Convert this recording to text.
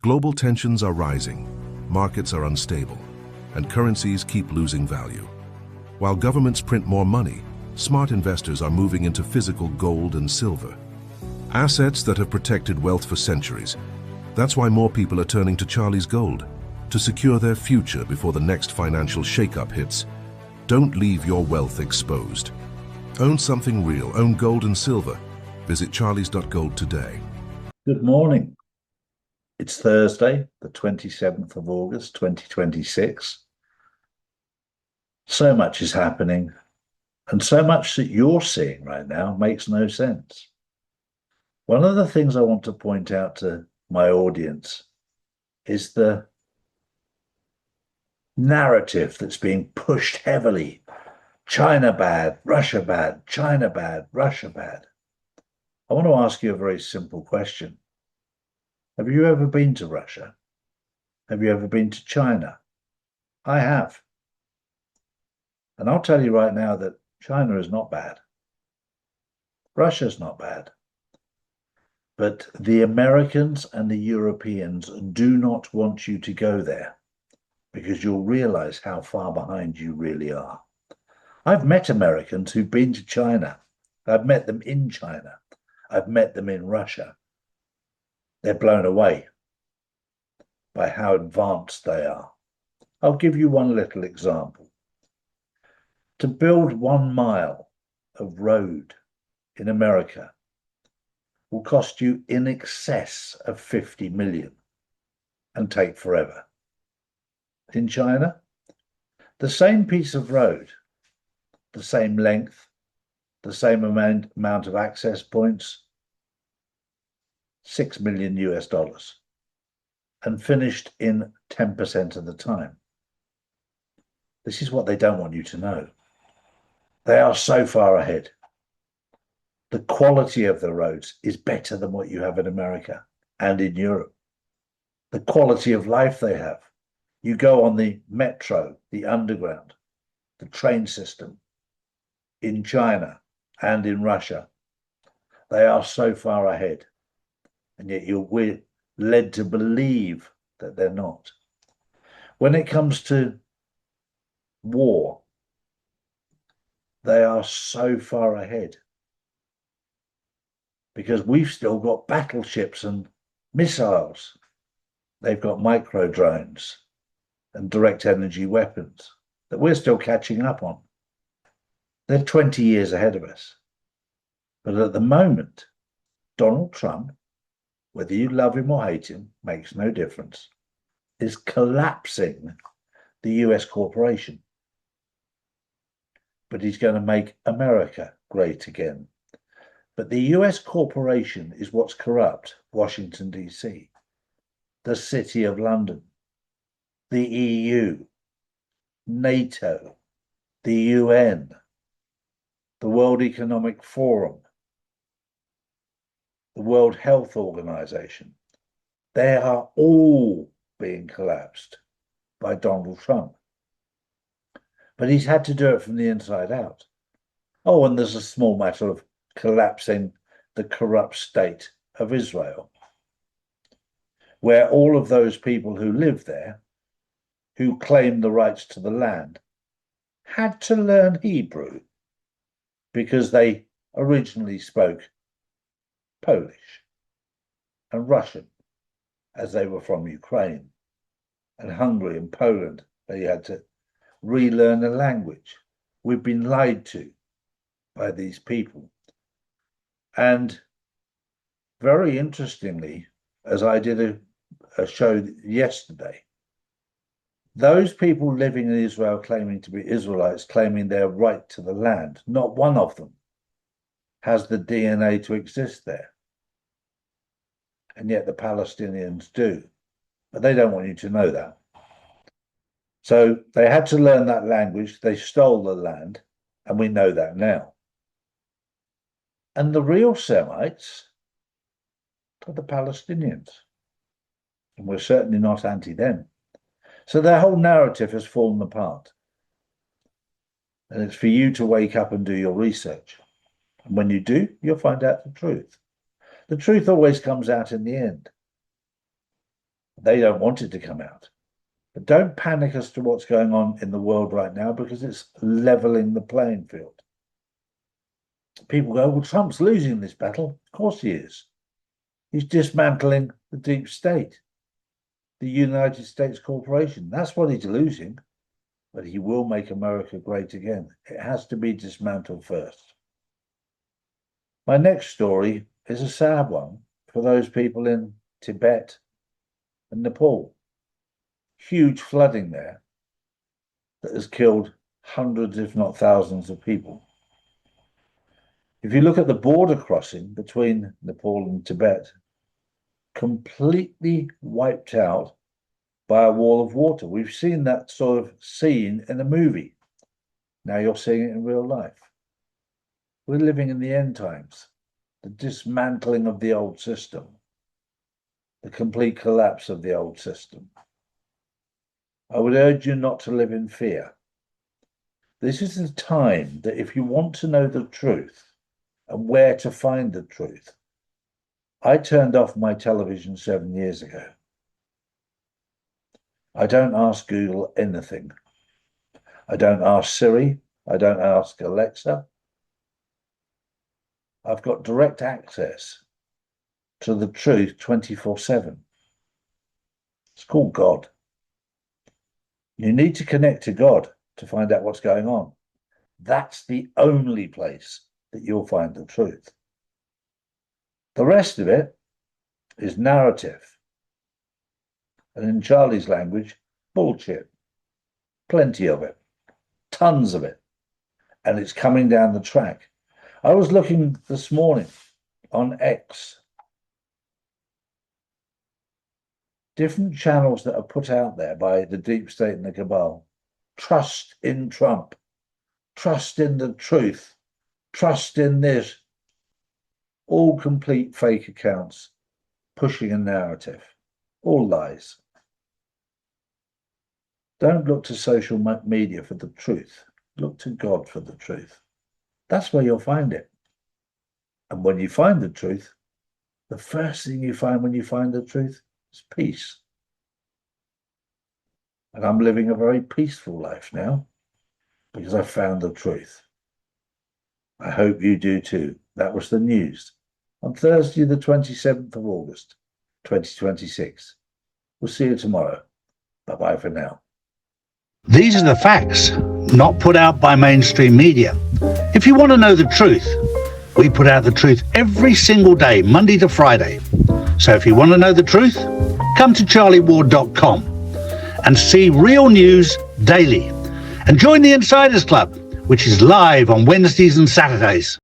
Global tensions are rising, markets are unstable, and currencies keep losing value. While governments print more money, smart investors are moving into physical gold and silver. Assets that have protected wealth for centuries. That's why more people are turning to Charlie's Gold to secure their future before the next financial shakeup hits. Don't leave your wealth exposed. Own something real, own gold and silver. Visit charlies.gold today. Good morning. It's Thursday, the 27th of August, 2026. So much is happening, and so much that you're seeing right now makes no sense. One of the things I want to point out to my audience is the narrative that's being pushed heavily. China bad, Russia bad, China bad, Russia bad. I want to ask you a very simple question. Have you ever been to Russia? Have you ever been to China? I have. And I'll tell you right now that China is not bad. Russia's not bad. But the Americans and the Europeans do not want you to go there because you'll realize how far behind you really are. I've met Americans who've been to China. I've met them in China. I've met them in Russia. They're blown away by how advanced they are. I'll give you one little example. To build 1 mile of road in America will cost you in excess of 50 million and take forever. In China, the same piece of road, the same length, the same amount of access points, $6 million and finished in 10% of the time. This is what they don't want you to know. They are so far ahead. The quality of the roads is better than what you have in America and in Europe. The quality of life they have. You go on the metro, the underground, the train system in China and in Russia. They are so far ahead. And yet you're led to believe that they're not. When it comes to war, they are so far ahead because we've still got battleships and missiles. They've got micro drones and direct energy weapons that we're still catching up on. They're 20 years ahead of us. But at the moment, Donald Trump, whether you love him or hate him, makes no difference, is collapsing the US corporation. But he's going to make America great again. But the US corporation is what's corrupt Washington, D.C., the City of London, the EU, NATO, the UN, the World Economic Forum, the World Health Organization. They are all being collapsed by Donald Trump. But he's had to do it from the inside out. Oh, and there's a small matter of collapsing the corrupt state of Israel, where all of those people who live there, who claim the rights to the land, had to learn Hebrew because they originally spoke Polish and Russian, as they were from Ukraine, and Hungary and Poland. They had to relearn the language. We've been lied to by these people. And very interestingly, as I did a show yesterday, those people living in Israel claiming to be Israelites, claiming their right to the land, not one of them has the DNA to exist there. And yet the Palestinians do. But they don't want you to know that. So they had to learn that language. They stole the land, and we know that now. And the real Semites are the Palestinians. And we're certainly not anti them. So their whole narrative has fallen apart. And it's for you to wake up and do your research. And when you do, you'll find out the truth. The truth always comes out in the end. They don't want it to come out. But don't panic as to what's going on in the world right now, because it's leveling the playing field. People go, well, Trump's losing this battle. Of course he is. He's dismantling the deep state, the United States corporation. That's what he's losing. But he will make America great again. It has to be dismantled first. My next story is a sad one for those people in Tibet and Nepal. Huge flooding there that has killed hundreds, if not thousands, of people. If you look at the border crossing between Nepal and Tibet, completely wiped out by a wall of water. We've seen that sort of scene in a movie. Now you're seeing it in real life. We're living in the end times, the dismantling of the old system, the complete collapse of the old system. I would urge you not to live in fear. This is the time that if you want to know the truth and where to find the truth, I turned off my television 7 years ago. I don't ask Google anything. I don't ask Siri. I don't ask Alexa. I've got direct access to the truth 24/7. It's called God. You need to connect to God to find out what's going on. That's the only place that you'll find the truth. The rest of it is narrative. And in Charlie's language, bullshit. Plenty of it. Tons of it. And it's coming down the track. I was looking this morning on X. Different channels that are put out there by the deep state and the cabal. Trust in Trump. Trust in the truth. Trust in this. All complete fake accounts pushing a narrative. All lies. Don't look to social media for the truth. Look to God for the truth. That's where you'll find it. And when you find the truth, the first thing you find when you find the truth is peace. And I'm living a very peaceful life now because I found the truth. I hope you do too. That was the news on Thursday, the 27th of August, 2026. We'll see you tomorrow. Bye-bye for now. These are the facts, not put out by mainstream media. If you want to know the truth, we put out the truth every single day, Monday to Friday. So if you want to know the truth, come to charlieward.com and see real news daily. And join the Insiders Club, which is live on Wednesdays and Saturdays.